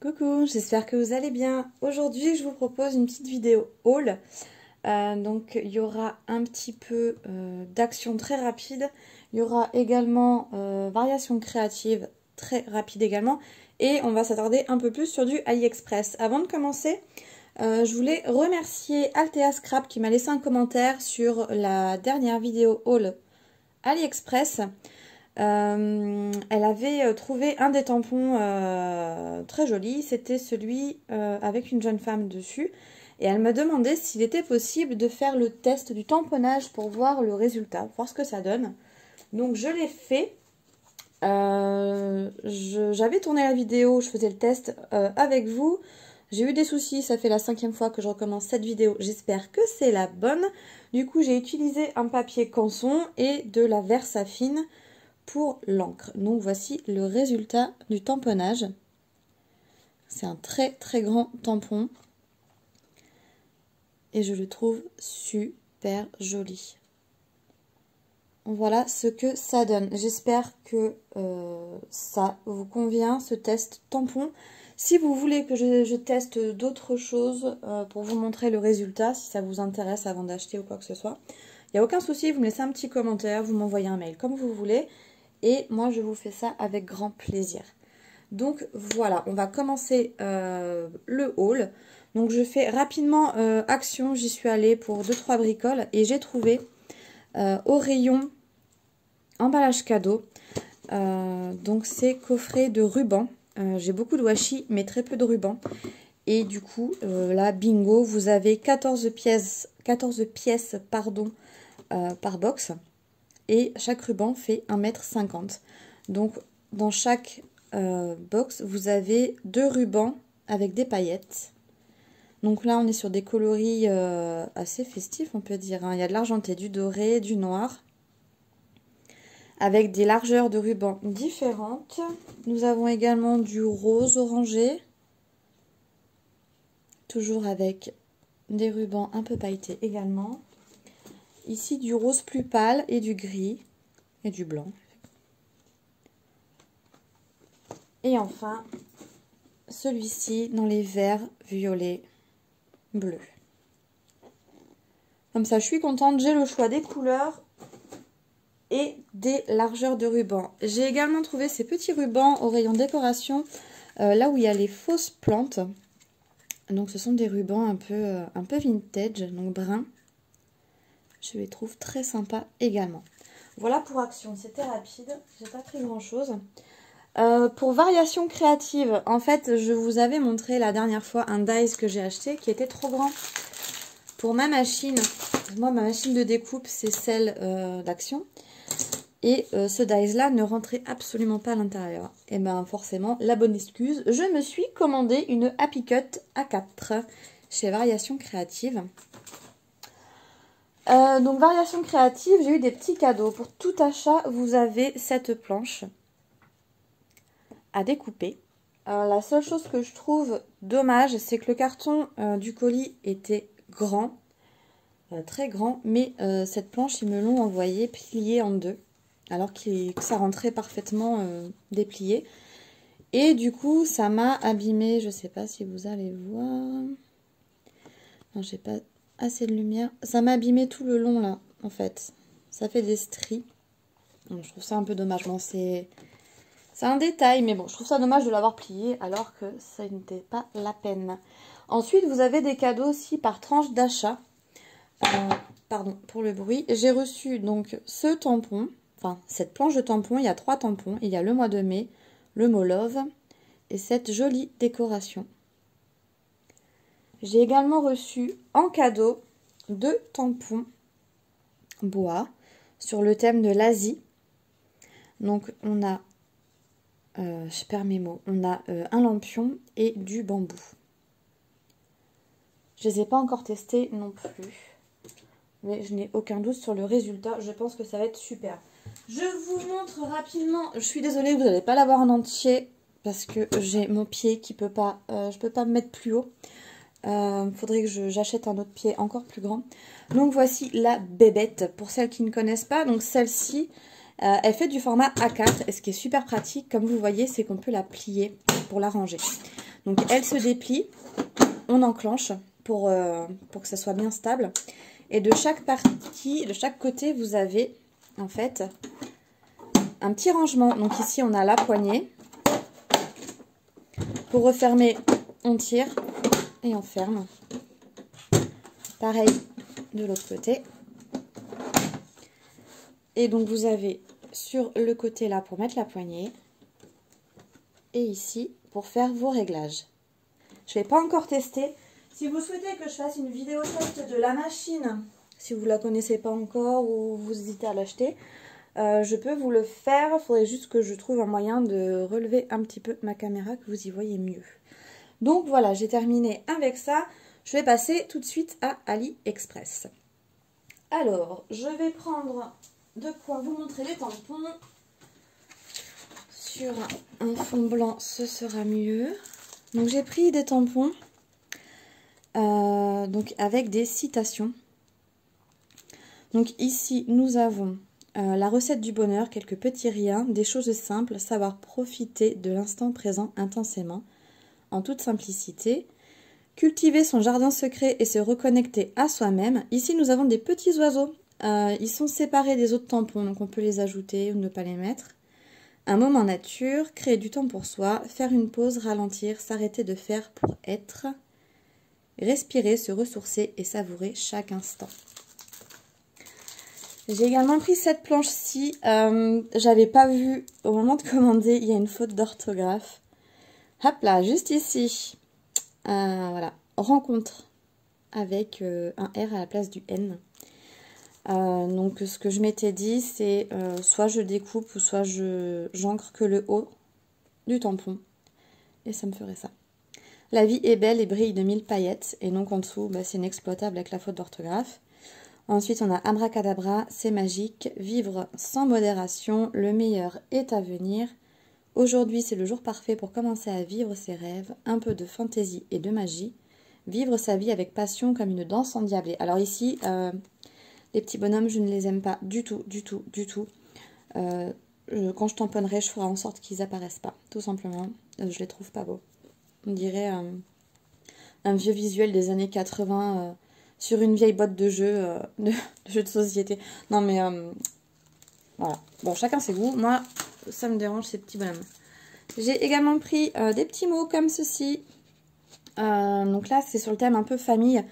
Coucou, j'espère que vous allez bien. Aujourd'hui, je vous propose une petite vidéo haul. Donc, il y aura un petit peu d'action très rapide. Il y aura également variation créative très rapide également. Et on va s'attarder un peu plus sur du AliExpress. Avant de commencer, je voulais remercier Altea Scrap qui m'a laissé un commentaire sur la dernière vidéo haul AliExpress. Elle avait trouvé un des tampons très joli, c'était celui avec une jeune femme dessus. Et elle m'a demandé s'il était possible de faire le test du tamponnage pour voir le résultat, voir ce que ça donne. Donc je l'ai fait. J'avais tourné la vidéo, je faisais le test avec vous. J'ai eu des soucis, ça fait la 5e fois que je recommence cette vidéo. J'espère que c'est la bonne. Du coup, j'ai utilisé un papier canson et de la Versafine pour l'encre. Donc voici le résultat du tamponnage. C'est un très très grand tampon. Et je le trouve super joli. Voilà ce que ça donne. J'espère que ça vous convient, ce test tampon. Si vous voulez que je teste d'autres choses pour vous montrer le résultat, si ça vous intéresse avant d'acheter ou quoi que ce soit, il n'y a aucun souci, vous me laissez un petit commentaire, vous m'envoyez un mail comme vous voulez. Et moi, je vous fais ça avec grand plaisir. Donc voilà, on va commencer le haul. Donc je fais rapidement action, j'y suis allée pour 2-3 bricoles et j'ai trouvé au rayon emballage cadeau. Donc c'est coffret de ruban. J'ai beaucoup de washi mais très peu de ruban. Et du coup, là, bingo, vous avez 14 pièces pardon, par box. Et chaque ruban fait 1,50 m. Donc dans chaque box, vous avez 2 rubans avec des paillettes. Donc là, on est sur des coloris assez festifs, on peut dire. Il y a de l'argenté, du doré, du noir. Avec des largeurs de rubans différentes. Nous avons également du rose orangé. Toujours avec des rubans un peu pailletés également. Ici, du rose plus pâle et du gris et du blanc. Et enfin, celui-ci dans les verts, violets, bleus. Comme ça, je suis contente. J'ai le choix des couleurs et des largeurs de ruban. J'ai également trouvé ces petits rubans au rayon décoration, là où il y a les fausses plantes. Donc, ce sont des rubans un peu vintage, donc bruns. Je les trouve très sympas également. Voilà pour action, c'était rapide, j'ai pas pris grand chose. Pour variation créative, en fait, je vous avais montré la dernière fois un dies que j'ai acheté qui était trop grand pour ma machine. Moi, ma machine de découpe, c'est celle d'Action. Et ce dies là ne rentrait absolument pas à l'intérieur. Et bien forcément, la bonne excuse, je me suis commandé une Happy Cut A4 chez Variation Créative. Donc variation créative, j'ai eu des petits cadeaux. Pour tout achat, vous avez cette planche à découper. La seule chose que je trouve dommage, c'est que le carton du colis était grand, très grand, mais cette planche, ils me l'ont envoyée pliée en deux, alors que ça rentrait parfaitement déplié. Et du coup, ça m'a abîmé, je sais pas si vous allez voir. Non, j'ai pas assez de lumière. Ça m'a abîmé tout le long là, en fait. Ça fait des stries. Donc, je trouve ça un peu dommage. Bon, c'est un détail, mais bon, je trouve ça dommage de l'avoir plié alors que ça n'était pas la peine. Ensuite, vous avez des cadeaux aussi par tranche d'achat. Pardon pour le bruit. J'ai reçu donc ce tampon, enfin cette planche de tampon. Il y a 3 tampons. Il y a le mois de mai, le mot love et cette jolie décoration. J'ai également reçu en cadeau 2 tampons bois sur le thème de l'Asie. Donc on a, je perds mes mots, on a un lampion et du bambou. Je ne les ai pas encore testés non plus, mais je n'ai aucun doute sur le résultat. Je pense que ça va être super. Je vous montre rapidement, je suis désolée, vous n'allez pas l'avoir en entier parce que j'ai mon pied qui peut pas, je peux pas me mettre plus haut. Faudrait que j'achète un autre pied encore plus grand. Donc voici la bébête pour celles qui ne connaissent pas. Donc celle-ci, elle fait du format A4 et ce qui est super pratique, comme vous voyez, c'est qu'on peut la plier pour la ranger. Donc elle se déplie, on enclenche pour que ça soit bien stable. Et de chaque partie, de chaque côté, vous avez en fait un petit rangement. Donc ici, on a la poignée. Pour refermer, on tire et on ferme. Pareil de l'autre côté. Et donc vous avez sur le côté là pour mettre la poignée. Et ici pour faire vos réglages. Je ne l'ai pas encore testé. Si vous souhaitez que je fasse une vidéo test de la machine, si vous ne la connaissez pas encore ou vous hésitez à l'acheter, je peux vous le faire. Il faudrait juste que je trouve un moyen de relever un petit peu ma caméra, que vous y voyez mieux. Donc voilà, j'ai terminé avec ça. Je vais passer tout de suite à AliExpress. Alors, je vais prendre de quoi vous montrer les tampons. Sur un fond blanc, ce sera mieux. Donc j'ai pris des tampons donc avec des citations. Donc ici, nous avons la recette du bonheur, quelques petits riens, des choses simples, savoir profiter de l'instant présent intensément, en toute simplicité. Cultiver son jardin secret et se reconnecter à soi-même. Ici, nous avons des petits oiseaux. Ils sont séparés des autres tampons, donc on peut les ajouter ou ne pas les mettre. Un moment nature, créer du temps pour soi, faire une pause, ralentir, s'arrêter de faire pour être. Respirer, se ressourcer et savourer chaque instant. J'ai également pris cette planche-ci. J'avais pas vu au moment de commander, il y a une faute d'orthographe. Hop là, juste ici. Voilà, rencontre avec un R à la place du N. Donc ce que je m'étais dit, c'est soit je découpe ou soit j'encre que le haut du tampon. Et ça me ferait ça. La vie est belle et brille de mille paillettes. Et donc en dessous, bah, c'est inexploitable avec la faute d'orthographe. Ensuite, on a abracadabra, c'est magique. Vivre sans modération, le meilleur est à venir. Aujourd'hui, c'est le jour parfait pour commencer à vivre ses rêves. Un peu de fantaisie et de magie. Vivre sa vie avec passion comme une danse endiablée. Alors ici, les petits bonhommes, je ne les aime pas du tout, du tout, du tout. Quand je tamponnerai, je ferai en sorte qu'ils apparaissent pas, tout simplement. Je les trouve pas beaux. On dirait un vieux visuel des années 80 sur une vieille boîte de jeux de société. Non mais voilà. Bon, chacun ses goûts. Moi, ça me dérange ces petits bonhommes. J'ai également pris des petits mots comme ceci. Donc là, c'est sur le thème un peu famille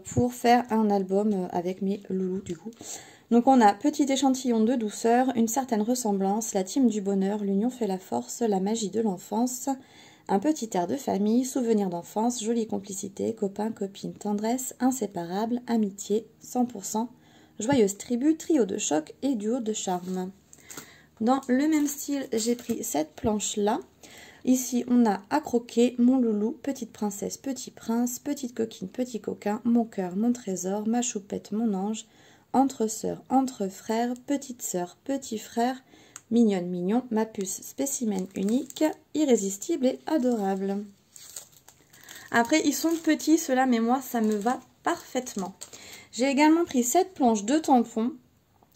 pour faire un album avec mes loulous du coup. Donc on a petit échantillon de douceur, une certaine ressemblance, la team du bonheur, l'union fait la force, la magie de l'enfance, un petit air de famille, souvenir d'enfance, jolie complicité, copain, copine, tendresse, inséparable, amitié, 100%, joyeuse tribu, trio de choc et duo de charme. Dans le même style, j'ai pris cette planche-là. Ici, on a à croquer, mon loulou, petite princesse, petit prince, petite coquine, petit coquin, mon cœur, mon trésor, ma choupette, mon ange, entre sœurs, entre frères, petite sœur, petit frère, mignonne, mignon, ma puce, spécimen unique, irrésistible et adorable. Après, ils sont petits, ceux-là, mais moi, ça me va parfaitement. J'ai également pris cette planche de tampons.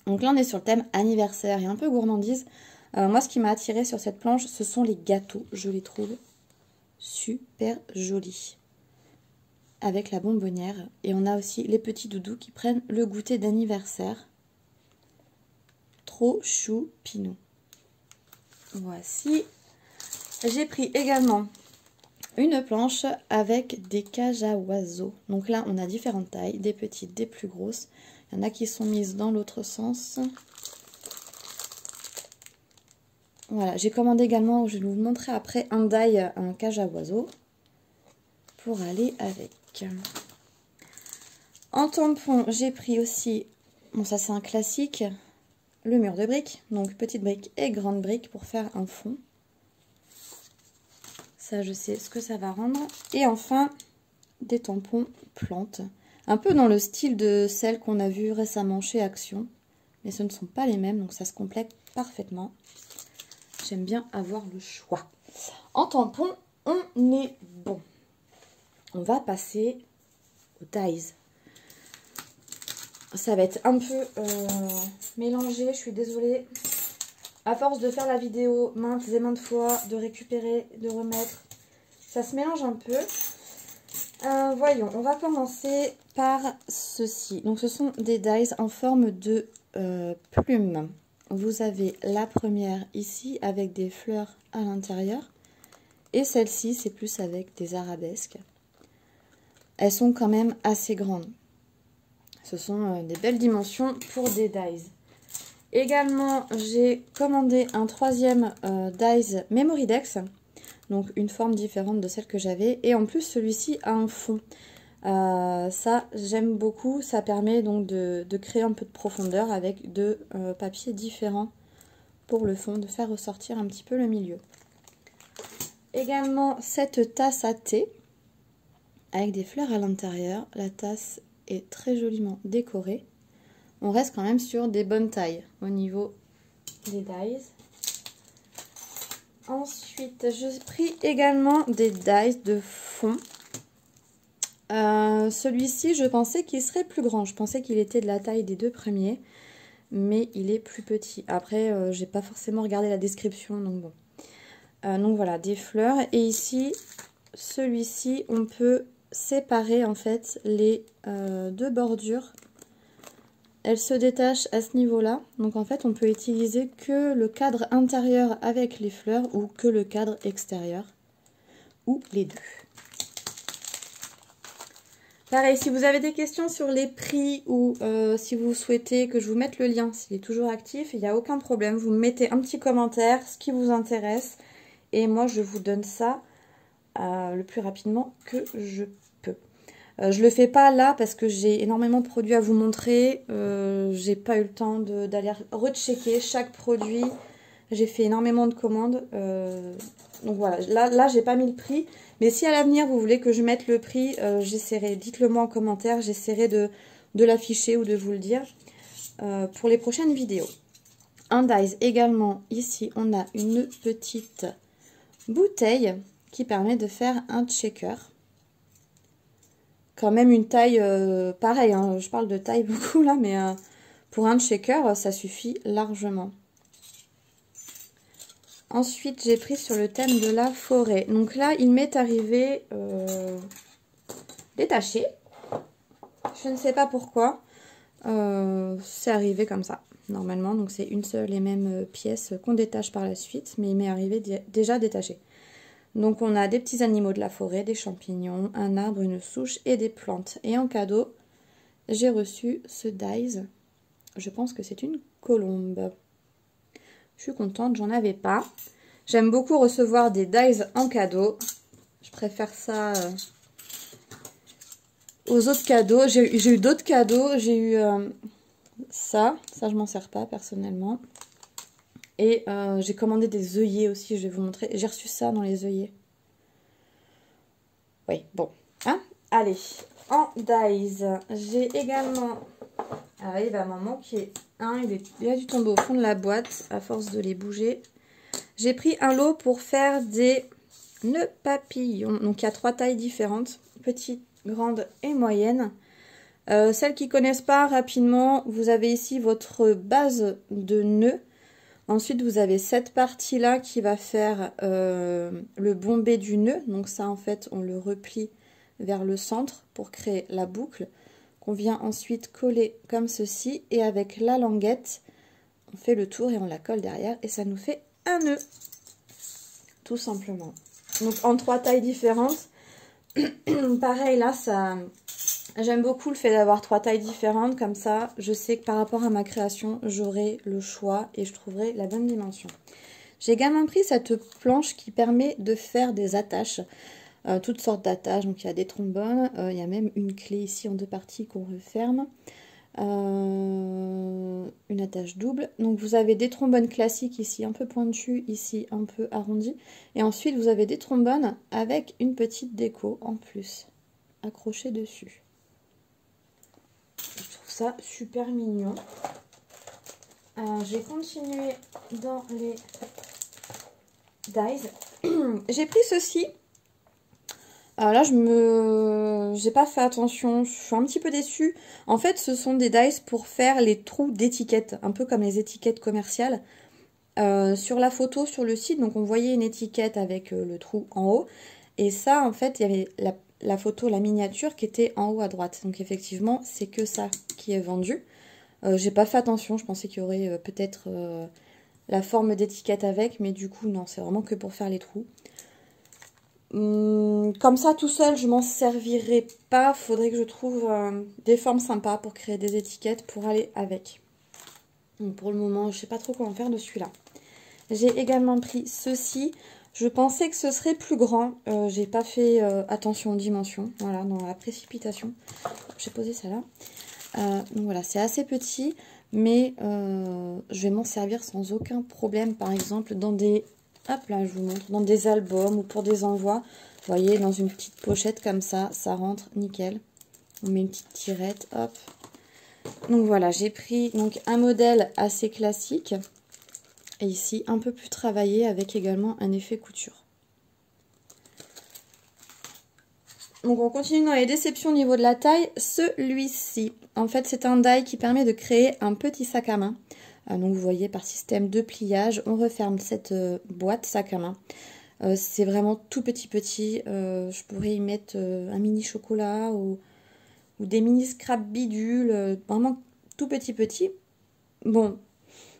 Donc là, on est sur le thème anniversaire et un peu gourmandise. Moi, ce qui m'a attiré sur cette planche, ce sont les gâteaux. Je les trouve super jolis. Avec la bonbonnière. Et on a aussi les petits doudous qui prennent le goûter d'anniversaire. Trop choupinou. Voici. J'ai pris également une planche avec des cages à oiseaux. Donc là, on a différentes tailles, des petites, des plus grosses. Il y en a qui sont mises dans l'autre sens. Voilà, j'ai commandé également, je vais vous montrer après, un die, un cage à oiseaux pour aller avec. En tampon, j'ai pris aussi, bon ça c'est un classique, le mur de briques. Donc petite brique et grande brique pour faire un fond. Ça, je sais ce que ça va rendre. Et enfin, des tampons plantes. Un peu dans le style de celles qu'on a vues récemment chez Action. Mais ce ne sont pas les mêmes, donc ça se complète parfaitement. J'aime bien avoir le choix. En tampon, on est bon. On va passer aux dies. Ça va être un peu mélangé, je suis désolée. À force de faire la vidéo maintes et maintes fois, de récupérer, de remettre, ça se mélange un peu. Voyons, on va commencer par ceci. Donc ce sont des dies en forme de plume. Vous avez la première ici avec des fleurs à l'intérieur. Et celle-ci, c'est plus avec des arabesques. Elles sont quand même assez grandes. Ce sont des belles dimensions pour des dies. Également, j'ai commandé un troisième dies Memory Dex. Donc une forme différente de celle que j'avais. Et en plus, celui-ci a un fond. Ça, j'aime beaucoup. Ça permet donc de créer un peu de profondeur avec deux papiers différents pour le fond, de faire ressortir un petit peu le milieu. Également, cette tasse à thé avec des fleurs à l'intérieur. La tasse est très joliment décorée. On reste quand même sur des bonnes tailles au niveau des dies. Ensuite, j'ai pris également des dies de fond. Celui-ci, je pensais qu'il serait plus grand. Je pensais qu'il était de la taille des deux premiers, mais il est plus petit. Après, j'ai pas forcément regardé la description, donc bon. Donc voilà, des fleurs. Et ici, celui-ci, on peut séparer en fait les deux bordures. Elles se détachent à ce niveau-là. Donc en fait, on peut utiliser que le cadre intérieur avec les fleurs ou que le cadre extérieur. Ou les deux. Pareil, si vous avez des questions sur les prix ou si vous souhaitez que je vous mette le lien, s'il est toujours actif, il n'y a aucun problème. Vous me mettez un petit commentaire, ce qui vous intéresse. Et moi, je vous donne ça le plus rapidement que je peux. Je le fais pas là parce que j'ai énormément de produits à vous montrer. J'ai pas eu le temps d'aller rechecker chaque produit. J'ai fait énormément de commandes. Donc voilà, là j'ai pas mis le prix. Mais si à l'avenir vous voulez que je mette le prix, j'essaierai, dites-le moi en commentaire, j'essaierai de l'afficher ou de vous le dire pour les prochaines vidéos. Un dies également, ici on a une petite bouteille qui permet de faire un shaker. Quand même une taille pareille, hein, je parle de taille beaucoup là, mais pour un shaker ça suffit largement. Ensuite, j'ai pris sur le thème de la forêt. Donc là, il m'est arrivé détaché. Je ne sais pas pourquoi. C'est arrivé comme ça, normalement. Donc c'est une seule et même pièce qu'on détache par la suite. Mais il m'est arrivé déjà détaché. Donc on a des petits animaux de la forêt, des champignons, un arbre, une souche et des plantes. Et en cadeau, j'ai reçu ce dies. Je pense que c'est une colombe. Je suis contente, j'en avais pas. J'aime beaucoup recevoir des dies en cadeau. Je préfère ça aux autres cadeaux. J'ai eu d'autres cadeaux. J'ai eu ça. Ça, je m'en sers pas personnellement. Et j'ai commandé des œillets aussi. Je vais vous montrer. J'ai reçu ça dans les œillets. Oui, bon. Hein, allez, en dies, j'ai également... Ah, il va m'en manquer un. Il a dû tomber au fond de la boîte à force de les bouger. J'ai pris un lot pour faire des nœuds papillons. Donc il y a 3 tailles différentes, petite, grande et moyenne. Celles qui ne connaissent pas, rapidement, vous avez ici votre base de nœuds. Ensuite, vous avez cette partie-là qui va faire le bombé du nœud. Donc ça, en fait, on le replie vers le centre pour créer la boucle. Qu'on vient ensuite coller comme ceci. Et avec la languette, on fait le tour et on la colle derrière. Et ça nous fait un nœud. Tout simplement. Donc en 3 tailles différentes. Pareil, là, ça... J'aime beaucoup le fait d'avoir 3 tailles différentes. Comme ça, je sais que par rapport à ma création, j'aurai le choix et je trouverai la bonne dimension. J'ai également pris cette planche qui permet de faire des attaches. Toutes sortes d'attaches, donc il y a des trombones, il y a même une clé ici en 2 parties qu'on referme, une attache double. Donc vous avez des trombones classiques ici un peu pointus, ici un peu arrondis, et ensuite vous avez des trombones avec une petite déco en plus accrochée dessus. Je trouve ça super mignon. J'ai continué dans les dies. J'ai pris ceci. Là, j'ai pas fait attention, je suis un petit peu déçue. En fait, ce sont des dies pour faire les trous d'étiquettes, un peu comme les étiquettes commerciales. Sur la photo, sur le site, donc on voyait une étiquette avec le trou en haut. Et ça, en fait, il y avait la photo, la miniature qui était en haut à droite. Donc effectivement, c'est que ça qui est vendu. J'ai pas fait attention, je pensais qu'il y aurait peut-être la forme d'étiquette avec, mais du coup non, c'est vraiment que pour faire les trous. Comme ça tout seul, je m'en servirai pas. Faudrait que je trouve des formes sympas pour créer des étiquettes pour aller avec. Donc pour le moment, je sais pas trop comment faire de celui-là. J'ai également pris ceci. Je pensais que ce serait plus grand. J'ai pas fait attention aux dimensions. Voilà, dans la précipitation. J'ai posé ça là. Donc voilà, c'est assez petit, mais je vais m'en servir sans aucun problème, par exemple dans des, hop là je vous montre, dans des albums ou pour des envois. Vous voyez, dans une petite pochette comme ça rentre nickel. On met une petite tirette, hop. Donc voilà, j'ai pris donc un modèle assez classique et ici un peu plus travaillé avec également un effet couture. Donc on continue dans les déceptions au niveau de la taille. Celui-ci, en fait c'est un die qui permet de créer un petit sac à main. Donc vous voyez par système de pliage, on referme cette boîte sac à main. C'est vraiment tout petit. Je pourrais y mettre un mini chocolat ou des mini scrap bidules. Vraiment tout petit. Bon,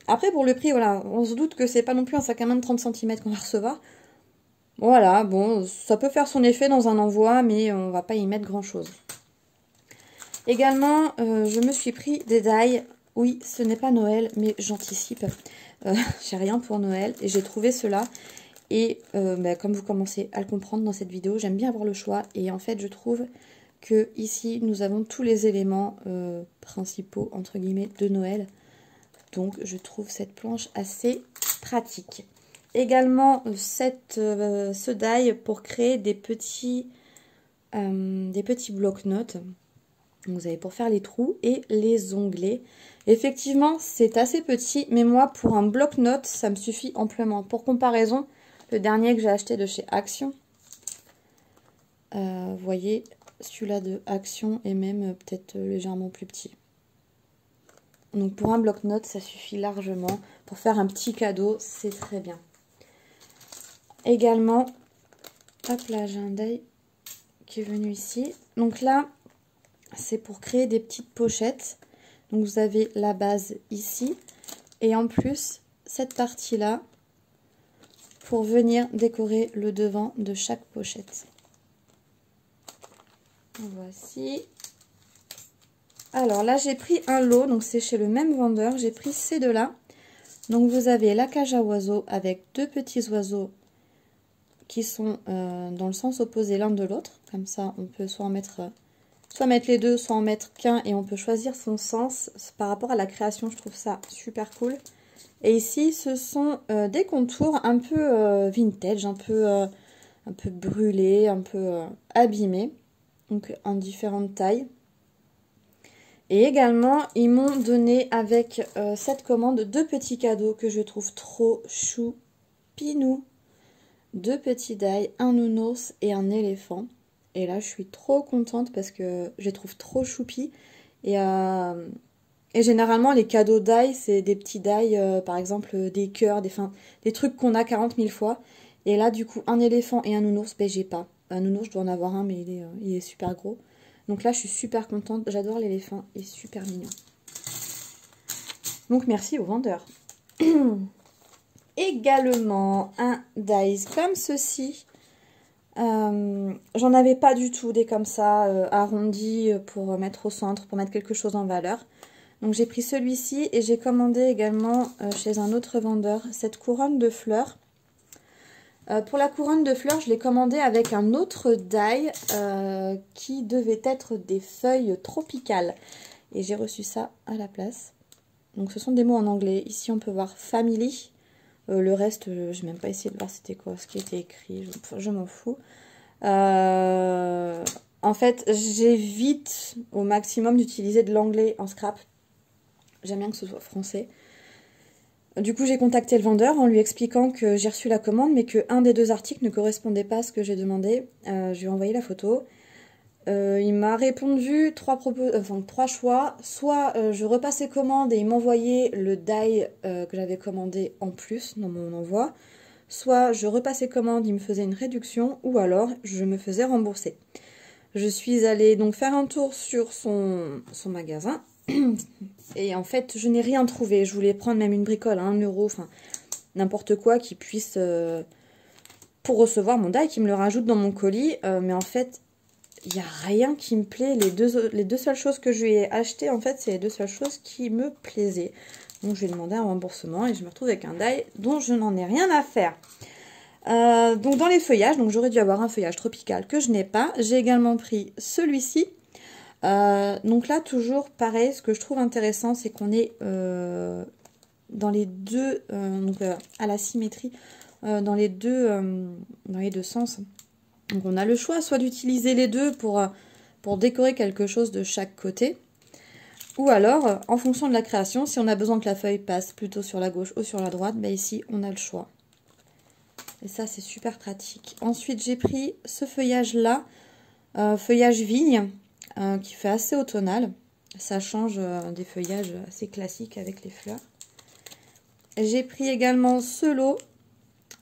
après pour le prix, voilà, on se doute que c'est pas non plus un sac à main de 30 cm qu'on va recevoir. Voilà, bon, ça peut faire son effet dans un envoi, mais on va pas y mettre grand chose. Également, je me suis pris des die. Oui, ce n'est pas Noël, mais j'anticipe. J'ai rien pour Noël et j'ai trouvé cela. Et comme vous commencez à le comprendre dans cette vidéo, j'aime bien avoir le choix. Et en fait, je trouve que ici, nous avons tous les éléments principaux, entre guillemets, de Noël. Donc, je trouve cette planche assez pratique. Également ce die pour créer des petits blocs-notes. Vous avez pour faire les trous et les onglets. Effectivement, c'est assez petit, mais moi, pour un bloc-notes, ça me suffit amplement. Pour comparaison, le dernier que j'ai acheté de chez Action, vous voyez, celui-là de Action est même peut-être légèrement plus petit. Donc pour un bloc-notes, ça suffit largement. Pour faire un petit cadeau, c'est très bien. Également, hop là, j'ai un die qui est venu ici. Donc là, c'est pour créer des petites pochettes. Donc vous avez la base ici. Et en plus, cette partie-là, pour venir décorer le devant de chaque pochette. Voici. Alors là, j'ai pris un lot. Donc c'est chez le même vendeur. J'ai pris ces deux-là. Donc vous avez la cage à oiseaux avec deux petits oiseaux qui sont dans le sens opposé l'un de l'autre. Comme ça, on peut soit mettre les deux, soit en mettre qu'un et on peut choisir son sens. Par rapport à la création, je trouve ça super cool. Et ici, ce sont des contours un peu vintage, un peu brûlés, un peu abîmés. Donc en différentes tailles. Et également, ils m'ont donné avec cette commande deux petits cadeaux que je trouve trop choupinou. Deux petits die, un nounours et un éléphant. Et là, je suis trop contente parce que je les trouve trop choupi. Et généralement, les cadeaux die, c'est des petits die, par exemple des cœurs, des trucs qu'on a 40 000 fois. Et là, du coup, un éléphant et un nounours, ben j'ai pas. Un nounours, je dois en avoir un, mais il est super gros. Donc là, je suis super contente. J'adore l'éléphant, il est super mignon. Donc merci au vendeur. Également un dies comme ceci. J'en avais pas du tout des comme ça arrondis pour mettre au centre, pour mettre quelque chose en valeur. Donc j'ai pris celui-ci et j'ai commandé également chez un autre vendeur cette couronne de fleurs. Pour la couronne de fleurs, je l'ai commandé avec un autre die qui devait être des feuilles tropicales. Et j'ai reçu ça à la place. Donc ce sont des mots en anglais. Ici on peut voir family. Le reste, je n'ai même pas essayé de voir c'était quoi ce qui était écrit, je m'en fous. En fait, j'évite au maximum d'utiliser de l'anglais en scrap. J'aime bien que ce soit français. Du coup, j'ai contacté le vendeur en lui expliquant que j'ai reçu la commande, mais qu'un des deux articles ne correspondait pas à ce que j'ai demandé. Je lui ai envoyé la photo. Il m'a répondu trois choix. Soit je repassais commande et il m'envoyait le die que j'avais commandé en plus dans mon envoi. soit je repassais commande, il me faisait une réduction, ou alors je me faisais rembourser. Je suis allée donc faire un tour sur son magasin, et en fait je n'ai rien trouvé. Je voulais prendre même une bricole à 1 euro, enfin n'importe quoi qui puisse, pour recevoir mon die, qui me le rajoute dans mon colis, mais en fait il n'y a rien qui me plaît. Les deux seules choses que je lui ai achetées, en fait, c'est les deux seules choses qui me plaisaient. Donc, je lui ai demandé un remboursement et je me retrouve avec un die dont je n'en ai rien à faire. Donc, dans les feuillages, donc j'aurais dû avoir un feuillage tropical que je n'ai pas. J'ai également pris celui-ci. Donc là, toujours pareil, ce que je trouve intéressant, c'est qu'on est dans les deux, à la symétrie, dans les deux sens. Donc on a le choix soit d'utiliser les deux pour décorer quelque chose de chaque côté, ou alors en fonction de la création, si on a besoin que la feuille passe plutôt sur la gauche ou sur la droite, ben ici on a le choix. Et ça c'est super pratique. Ensuite j'ai pris ce feuillage là, feuillage vigne, qui fait assez automnal. Ça change des feuillages assez classiques avec les fleurs. J'ai pris également ce lot.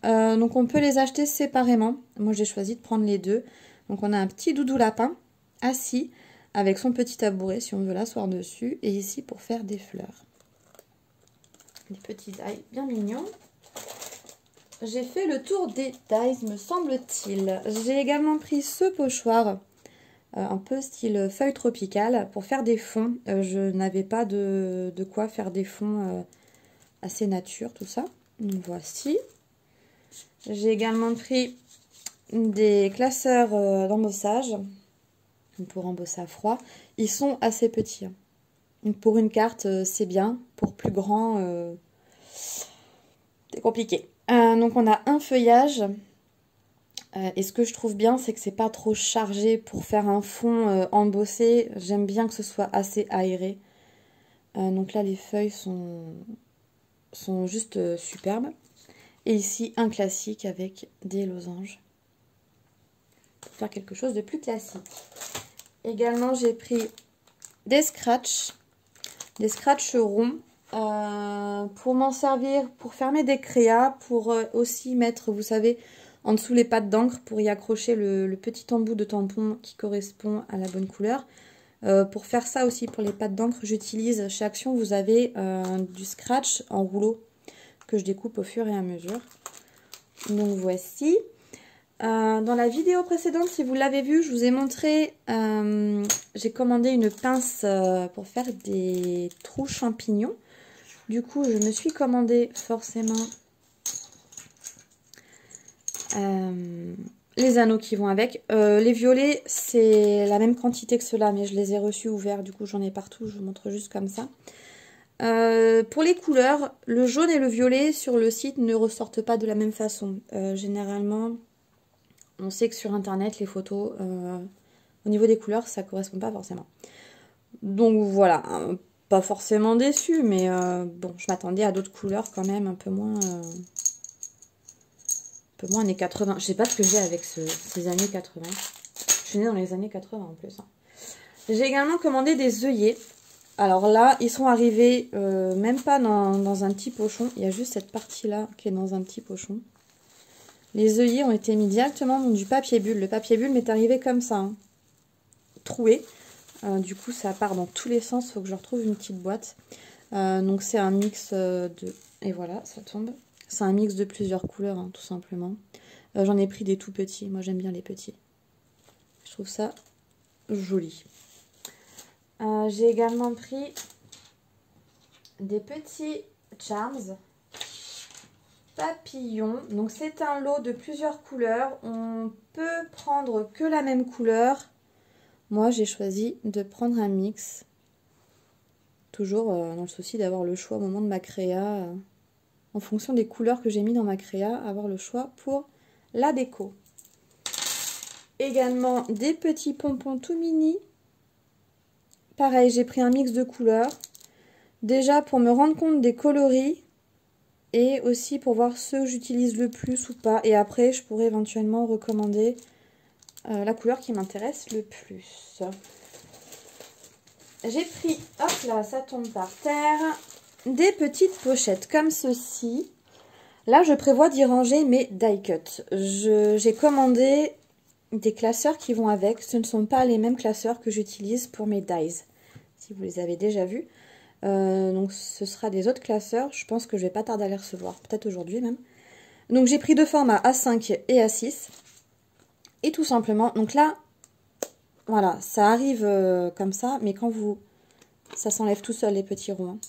Donc on peut les acheter séparément. Moi j'ai choisi de prendre les deux. Donc on a un petit doudou lapin assis avec son petit tabouret si on veut l'asseoir dessus. Et ici pour faire des fleurs. Des petits dies bien mignons. J'ai fait le tour des dies me semble-t-il. J'ai également pris ce pochoir un peu style feuille tropicale pour faire des fonds. Je n'avais pas de quoi faire des fonds assez nature tout ça. Donc voici. J'ai également pris des classeurs d'embossage pour embosser à froid. Ils sont assez petits. Donc pour une carte, c'est bien. Pour plus grand, c'est compliqué. Donc on a un feuillage. Et ce que je trouve bien, c'est que c'est pas trop chargé pour faire un fond embossé. J'aime bien que ce soit assez aéré. Donc là, les feuilles sont juste superbes. Et ici, un classique avec des losanges. Pour faire quelque chose de plus classique. Également, j'ai pris des scratchs ronds. Pour m'en servir, pour fermer des créas. Pour aussi mettre, vous savez, en dessous les pattes d'encre. Pour y accrocher le petit embout de tampon qui correspond à la bonne couleur. Pour faire ça aussi, pour les pattes d'encre, j'utilise chez Action, vous avez du scratch en rouleau. Que je découpe au fur et à mesure. Donc voici. Dans la vidéo précédente, si vous l'avez vu, je vous ai montré, j'ai commandé une pince pour faire des trous champignons. Du coup, je me suis commandé forcément les anneaux qui vont avec. Les violets, c'est la même quantité que ceux-là, mais je les ai reçus ouverts. Du coup, j'en ai partout. Je vous montre juste comme ça. Pour les couleurs, le jaune et le violet sur le site ne ressortent pas de la même façon. Généralement, on sait que sur internet, les photos, au niveau des couleurs, ça ne correspond pas forcément. Donc voilà, pas forcément déçue, mais bon, je m'attendais à d'autres couleurs quand même, un peu moins années 80. Je sais pas ce que j'ai avec ces années 80. Je suis née dans les années 80 en plus. Hein. J'ai également commandé des œillets. Alors là, ils sont arrivés même pas dans un petit pochon. Il y a juste cette partie-là qui est dans un petit pochon. Les œillets ont été mis directement dans du papier bulle. Le papier bulle m'est arrivé comme ça, hein, troué. Du coup, ça part dans tous les sens. Il faut que je retrouve une petite boîte. Donc c'est un mix de... Et voilà, ça tombe. C'est un mix de plusieurs couleurs, hein, tout simplement. J'en ai pris des tout petits. Moi, j'aime bien les petits. Je trouve ça joli. J'ai également pris des petits charms papillons. Donc c'est un lot de plusieurs couleurs. On peut prendre que la même couleur. Moi j'ai choisi de prendre un mix. Toujours dans le souci d'avoir le choix au moment de ma créa. En fonction des couleurs que j'ai mis dans ma créa. Avoir le choix pour la déco. Également des petits pompons tout mini. Pareil, j'ai pris un mix de couleurs. Déjà pour me rendre compte des coloris. Et aussi pour voir ceux que j'utilise le plus ou pas. Et après, je pourrais éventuellement recommander la couleur qui m'intéresse le plus. J'ai pris, hop là, ça tombe par terre, des petites pochettes comme ceci. Là, je prévois d'y ranger mes die cuts. J'ai commandé des classeurs qui vont avec. Ce ne sont pas les mêmes classeurs que j'utilise pour mes dies, si vous les avez déjà vus. Donc ce sera des autres classeurs. Je pense que je vais pas tarder à les recevoir, peut-être aujourd'hui même. Donc j'ai pris deux formats A5 et A6. Et tout simplement, donc là, voilà, ça arrive comme ça, mais quand ça s'enlève tout seul les petits ronds. Hein.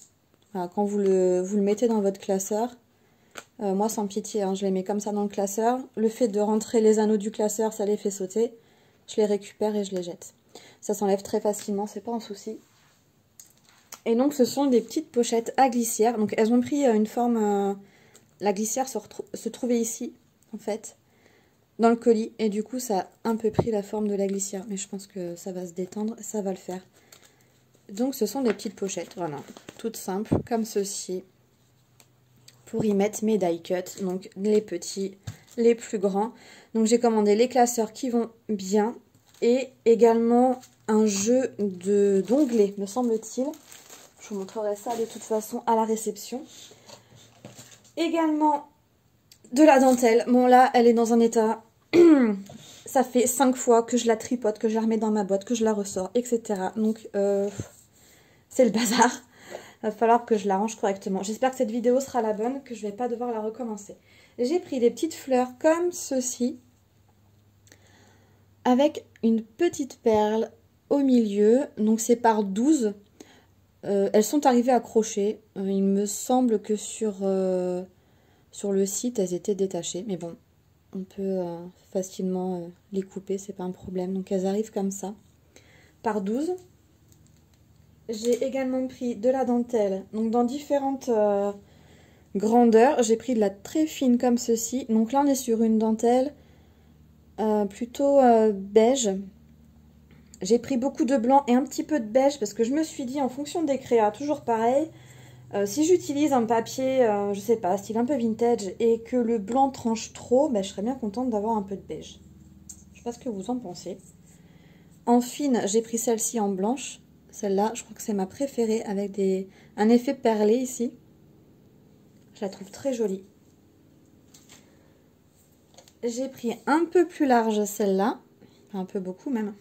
Voilà, quand vous le mettez dans votre classeur, moi sans pitié, hein, je les mets comme ça dans le classeur. Le fait de rentrer les anneaux du classeur, ça les fait sauter. Je les récupère et je les jette. Ça s'enlève très facilement, c'est pas un souci. Et donc ce sont des petites pochettes à glissière. Donc elles ont pris une forme... la glissière se trouvait ici, en fait, dans le colis. Et du coup, ça a un peu pris la forme de la glissière. Mais je pense que ça va se détendre, ça va le faire. Donc ce sont des petites pochettes, voilà. Toutes simples, comme ceci. Pour y mettre mes die cuts. Donc les petits, les plus grands. Donc j'ai commandé les classeurs qui vont bien. Et également un jeu d'onglets, me semble-t-il. Je vous montrerai ça de toute façon à la réception. Également de la dentelle. Bon là, elle est dans un état... Ça fait 5 fois que je la tripote, que je la remets dans ma boîte, que je la ressors, etc. Donc c'est le bazar. Il va falloir que je la range correctement. J'espère que cette vidéo sera la bonne, que je ne vais pas devoir la recommencer. J'ai pris des petites fleurs comme ceci. Avec une petite perle au milieu. Donc c'est par 12. Elles sont arrivées accrochées. Il me semble que sur le site, elles étaient détachées. Mais bon, on peut facilement les couper, c'est pas un problème. Donc elles arrivent comme ça, par 12. J'ai également pris de la dentelle, donc dans différentes grandeurs. J'ai pris de la très fine comme ceci. Donc là, on est sur une dentelle plutôt beige. J'ai pris beaucoup de blanc et un petit peu de beige parce que je me suis dit, en fonction des créas, toujours pareil, si j'utilise un papier, je sais pas, style un peu vintage et que le blanc tranche trop, ben, je serais bien contente d'avoir un peu de beige. Je sais pas ce que vous en pensez. En fine, j'ai pris celle-ci en blanche. Celle-là, je crois que c'est ma préférée avec un effet perlé ici. Je la trouve très jolie. J'ai pris un peu plus large celle-là. Un peu beaucoup même.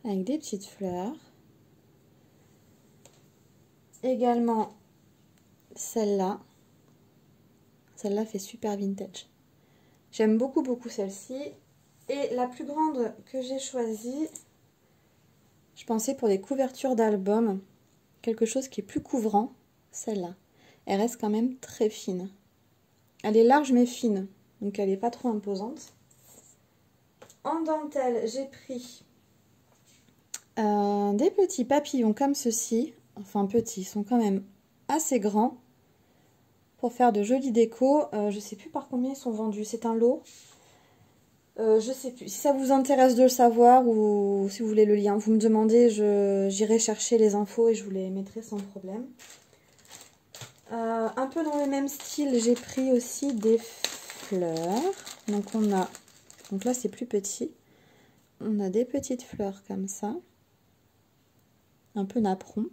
Avec des petites fleurs. Également celle-là. Celle-là fait super vintage. J'aime beaucoup celle-ci. Et la plus grande que j'ai choisie, je pensais pour des couvertures d'albums, quelque chose qui est plus couvrant, celle-là. Elle reste quand même très fine. Elle est large mais fine, donc elle n'est pas trop imposante. En dentelle, j'ai pris des petits papillons comme ceci. Enfin petits, ils sont quand même assez grands. Pour faire de jolies décos. Je sais plus par combien ils sont vendus, c'est un lot. Je sais plus. Si ça vous intéresse de le savoir ou si vous voulez le lien, vous me demandez, j'irai chercher les infos et je vous les mettrai sans problème. Un peu dans le même style, j'ai pris aussi des fleurs. Donc là c'est plus petit. On a des petites fleurs comme ça. Un peu napperon.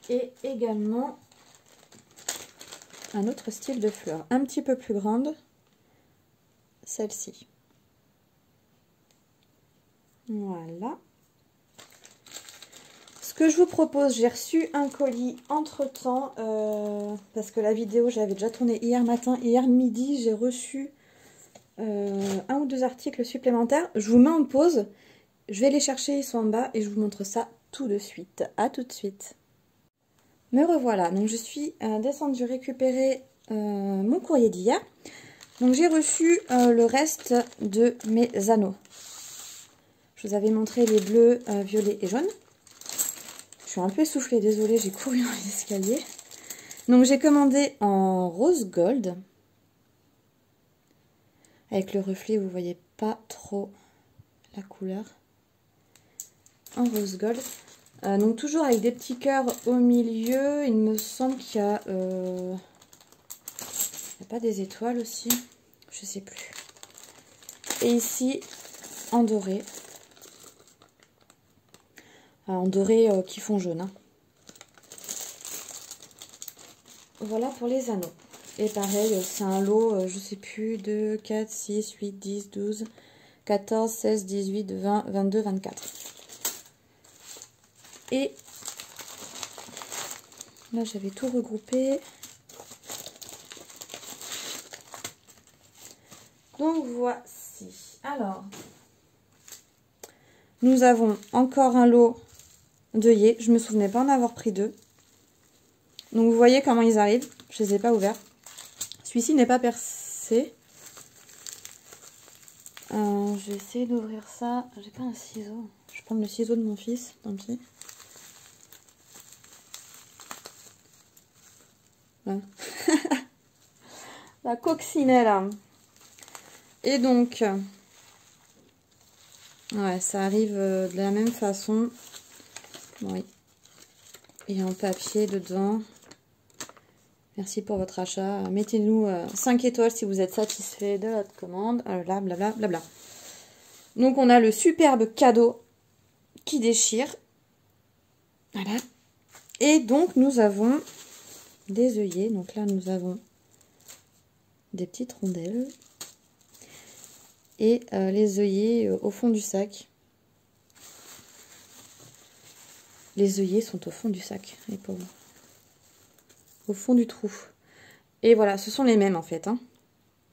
Et également un autre style de fleurs, un petit peu plus grande. Celle-ci. Voilà. Ce que je vous propose, j'ai reçu un colis entre-temps, parce que la vidéo, j'avais déjà tourné hier matin. Hier midi, j'ai reçu un ou deux articles supplémentaires. Je vous mets en pause. Je vais les chercher, ils sont en bas, et je vous montre ça tout de suite. À tout de suite. Me revoilà. Donc, je suis descendue récupérer mon courrier d'hier. Donc j'ai reçu le reste de mes anneaux. Je vous avais montré les bleus, violets et jaunes. Je suis un peu essoufflée, désolée, j'ai couru dans les escaliers. Donc j'ai commandé en rose gold. Avec le reflet, vous ne voyez pas trop la couleur. En rose gold. Donc toujours avec des petits cœurs au milieu. Il me semble qu'il y a... il n'y a pas des étoiles aussi? Je sais plus. Et ici, en doré. En doré qui font jaune. Hein. voilà pour les anneaux. Et pareil, c'est un lot, je sais plus, 2, 4, 6, 8, 10, 12, 14, 16, 18, 20, 22, 24. Et là, j'avais tout regroupé. Donc, voici. Alors, nous avons encore un lot d'œillets. Je me souvenais pas en avoir pris deux. Donc, vous voyez comment ils arrivent. Je les ai pas ouverts. Celui-ci n'est pas percé. Je vais essayer d'ouvrir ça. J'ai pas un ciseau. Je vais prendre le ciseau de mon fils. Tant pis. Voilà. La coccinelle. Et donc, ouais, ça arrive de la même façon. Oui. Il y a un papier dedans. Merci pour votre achat. Mettez-nous 5 étoiles si vous êtes satisfait de votre commande. Blablabla. Bla. Donc, on a le superbe cadeau qui déchire. Voilà. Et donc, nous avons des œillets. Donc là, nous avons des petites rondelles. Et les œillets au fond du sac. Les œillets sont au fond du sac, les pauvres. Au fond du trou. Et voilà, ce sont les mêmes en fait. Hein.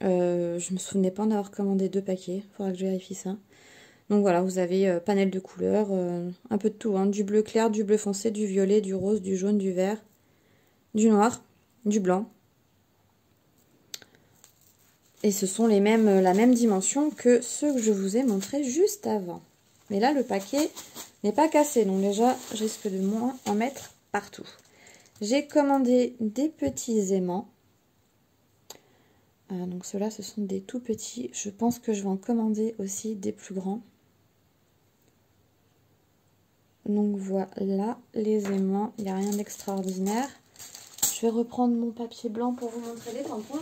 Je me souvenais pas en avoir commandé 2 paquets. Il faudra que je vérifie ça. Donc voilà, vous avez panel de couleurs, un peu de tout. Hein. Du bleu clair, du bleu foncé, du violet, du rose, du jaune, du vert, du noir, du blanc. Et ce sont les mêmes, la même dimension que ceux que je vous ai montrés juste avant. Mais là, le paquet n'est pas cassé. Donc déjà, je risque de moins en mettre partout. J'ai commandé des petits aimants. Donc ceux-là, ce sont des tout petits. Je pense que je vais en commander aussi des plus grands. Donc voilà les aimants. Il n'y a rien d'extraordinaire. Je vais reprendre mon papier blanc pour vous montrer les tampons.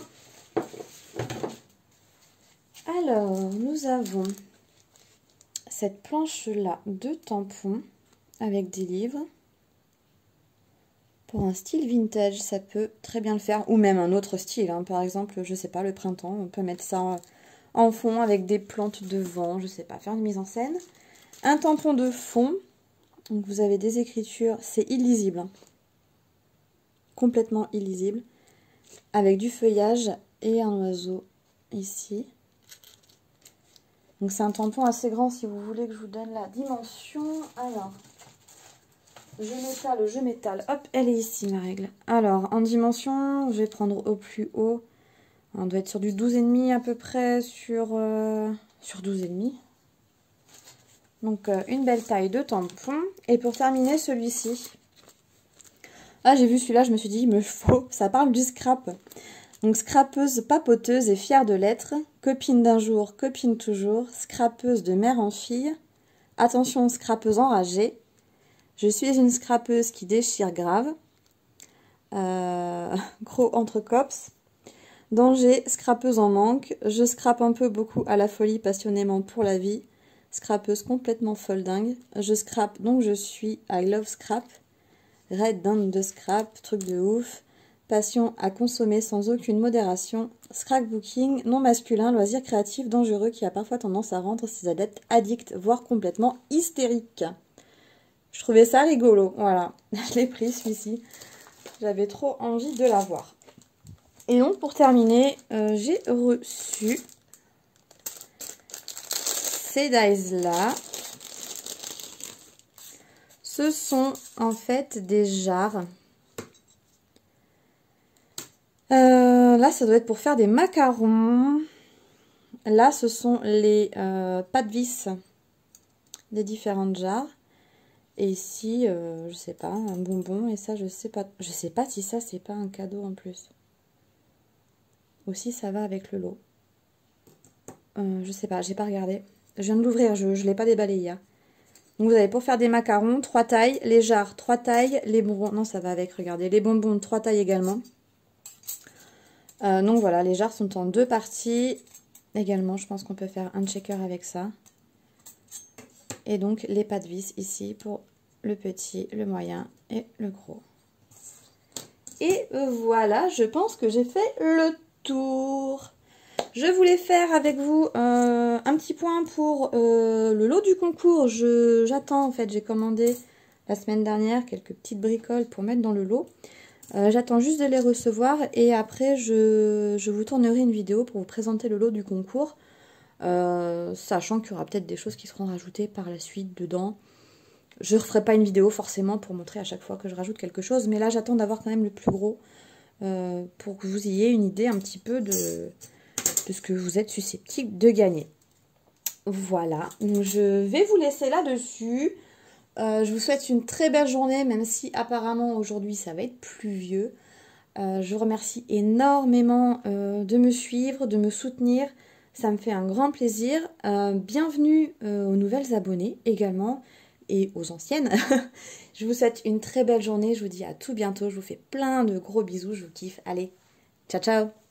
Alors, nous avons cette planche-là de tampons avec des livres. Pour un style vintage, ça peut très bien le faire. Ou même un autre style. Hein. Par exemple, je sais pas, le printemps, on peut mettre ça en fond avec des plantes devant. Je sais pas, faire une mise en scène. Un tampon de fond. Donc vous avez des écritures. C'est illisible. Hein. Complètement illisible. Avec du feuillage et un oiseau ici. Donc c'est un tampon assez grand si vous voulez que je vous donne la dimension. Alors... je m'étale. Hop, elle est ici, ma règle. Alors, en dimension, je vais prendre au plus haut. On doit être sur du 12,5 à peu près, sur 12,5. Donc, une belle taille de tampon. Et pour terminer, celui-ci. Ah, j'ai vu celui-là, je me suis dit, il me faut. Ça parle du scrap. Donc, scrapeuse papoteuse et fière de l'être. Copine d'un jour, copine toujours. Scrapeuse de mère en fille. Attention, scrapeuse enragée. Je suis une scrapeuse qui déchire grave. Gros entre cops. Danger, scrapeuse en manque. Je scrape un peu beaucoup à la folie passionnément pour la vie. Scrapeuse complètement folle dingue. Je scrape donc je suis I love scrap. Red dinde de scrap, truc de ouf. Passion à consommer sans aucune modération. Scrapbooking, non masculin, loisir créatif, dangereux qui a parfois tendance à rendre ses adeptes addicts, voire complètement hystériques. Je trouvais ça rigolo, voilà. Je l'ai pris celui-ci. J'avais trop envie de l'avoir. Et donc pour terminer, j'ai reçu ces dies-là. Ce sont en fait des jarres. Là, ça doit être pour faire des macarons. Là, ce sont les pas-de-vis des différentes jarres. Et ici, je sais pas, un bonbon. Et ça, je sais pas si ça, c'est pas un cadeau en plus. Aussi, ça va avec le lot. Je sais pas, j'ai pas regardé. Je viens de l'ouvrir, je l'ai pas déballé hier. Donc, vous avez pour faire des macarons, 3 tailles. Les jarres, 3 tailles. Les bonbons, non, ça va avec, regardez. Les bonbons, 3 tailles également. Donc, voilà, les jarres sont en 2 parties. Également, je pense qu'on peut faire un checker avec ça. Et donc, les pas-de-vis ici pour le petit, le moyen et le gros. Et voilà, je pense que j'ai fait le tour. Je voulais faire avec vous un petit point pour le lot du concours. J'attends, en fait, j'ai commandé la semaine dernière quelques petites bricoles pour mettre dans le lot. J'attends juste de les recevoir et après je vous tournerai une vidéo pour vous présenter le lot du concours. Sachant qu'il y aura peut-être des choses qui seront rajoutées par la suite dedans. Je ne referai pas une vidéo forcément pour montrer à chaque fois que je rajoute quelque chose, mais là j'attends d'avoir quand même le plus gros pour que vous ayez une idée un petit peu de ce que vous êtes susceptible de gagner. Voilà, donc je vais vous laisser là-dessus. Je vous souhaite une très belle journée, même si apparemment aujourd'hui ça va être pluvieux. Je vous remercie énormément de me suivre, de me soutenir. Ça me fait un grand plaisir. Bienvenue aux nouvelles abonnées également et aux anciennes. Je vous souhaite une très belle journée. Je vous dis à tout bientôt. Je vous fais plein de gros bisous. Je vous kiffe. Allez, ciao ciao!